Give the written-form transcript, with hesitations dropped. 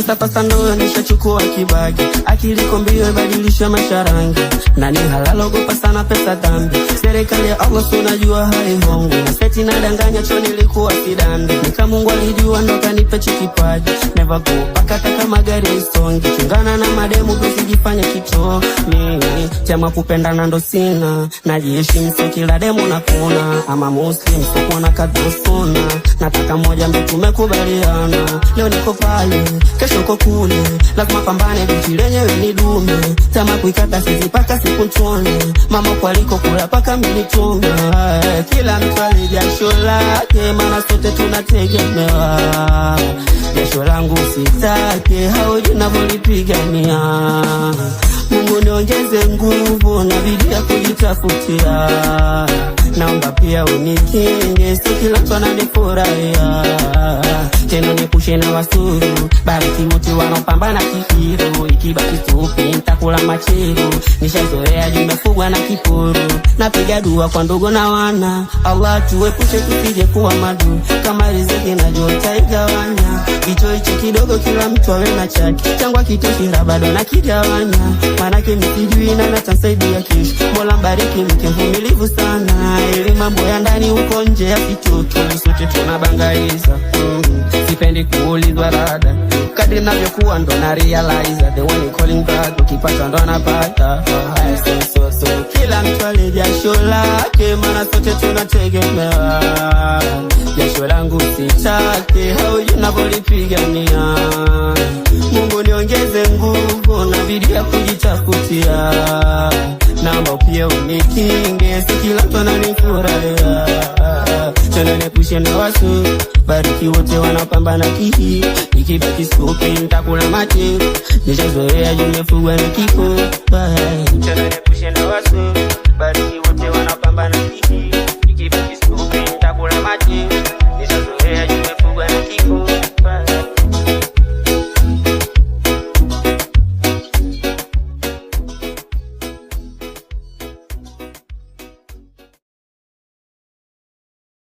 pasta ndo nishachukua kibagi, akili kombio ibadilisha masharangi, na ni halalo gopa sana pesa dhambi, serikali ya Allah tunajua haihongo, na seti na danganya cho nilikuwa kidandi, nika Mungu alijua ndo kanipe chikipaji, never go pakata kama gari isongi, chungana na mademu kusijifanya kitomi, chama kupendana ndo sina, najiheshimu sio kila demu na kuna, ama muslim sio kuona kadosuna, nataka moja mbe tumekubaliana, leo niko pale, kesho uko kule, lazima pambane bichi lenyewe ni dume, chama kuikata sisi paka siku nchone, mama kwa liko kula paka minitume, kila mtu alijasho lake, mana sote tunategemewa, jasho langu sitake, haujui navyolipigania, Mungu niongeze nguvu na bidii ya kujitafutia, naomba pia unikinge, si kila mtu ananifurahia, tena niepushe na wasuru, bariki wote wanaopambana kikiro, ikibaki tupi nitakula machiro, nishazoea nimefugwa na kiporo, napiga dua kwa ndugu na wana, Allah tuepushe tusije kuwa madu, kama riziki na jota igawanya, hicho kidogo kila mtu awe na chake, changwa kitoshira bado na kigawanya, manake msijui na natasaidia kesho, Mola mbariki mke mvumilivu sana, ili mambo ya ndani uko nje ya kitoto, sote tunabangaiza, sipendi kuulizwa rada, kadri navyokuwa ndo na realize, the one you calling brother, ukipata ndo anapata, so kila mtu alijasho lake, mana sote tunategemewa, jasho langu sitake, haujui navyolipigania, Mungu niongeze nguvu na bidii ya kujitafutia, naomba pia unikinge, si kila mtu ananifurahia, tena niepushe na wasu, bariki wote wanapambana kihi, ikibaki skupi nitakula machiro, nishazoea nimefugwa na kiko,